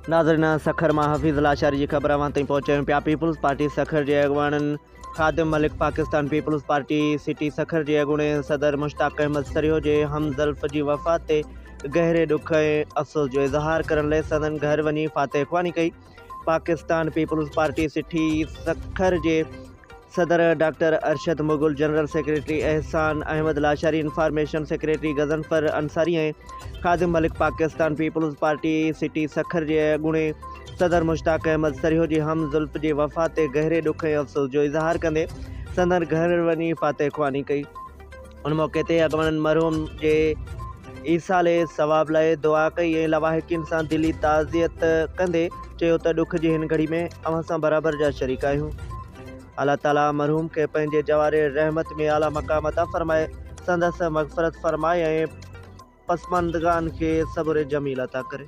नाज़रीन, सखर मां हफ़ीज़ लाशारी की ख़बर अवां ताईं पहुचायूं पिया। पीपल्स पार्टी सखर के अगवाननि Khadim Malik Pakistan Peoples Party city Sukkur के अॻूणे सदर मुश्ताक अहमद सरियो के हमज़ल्फ़ की वफ़ात ते गहरे दुख ऐं अफ़सोस जो इज़हार करण लाइ संदन घर वञी फातह ख़्वानी कई। Pakistan Peoples Party city Sukkur के सदर doctor Arshad Mughal, general secretary Ehsan Ahmed Lashari, information secretary Ghazanfar Ansari ऐं Khadim Malik Pakistan Peoples Party city Sukkur के अॻूणे सदर मुश्ताक अहमद सरियो की हमज़ुल्फ़ की वफ़ात ते गहरे दुख ऐं अफ़सोस जो इज़हार कंदे संदन घर वञी फातह ख़्वानी कई। उन मौके ते अॻवणनि मरहूम के ईसाले सवाब लाइ दुआ कई ऐं लवाहिकीन सां दिली ताज़ियत कंदे चयो त दुख जी हिन घड़ी में अवां सां बराबर जा शरीक आहियूं। अल्लाह ताला मरहूम के पंहिंजे जवारे रहमत में आला मक़ाम अता फ़रमाए, संदसि मग़फ़रत फ़रमाए ऐं पसमानदगान के सब्र जमील अता करे।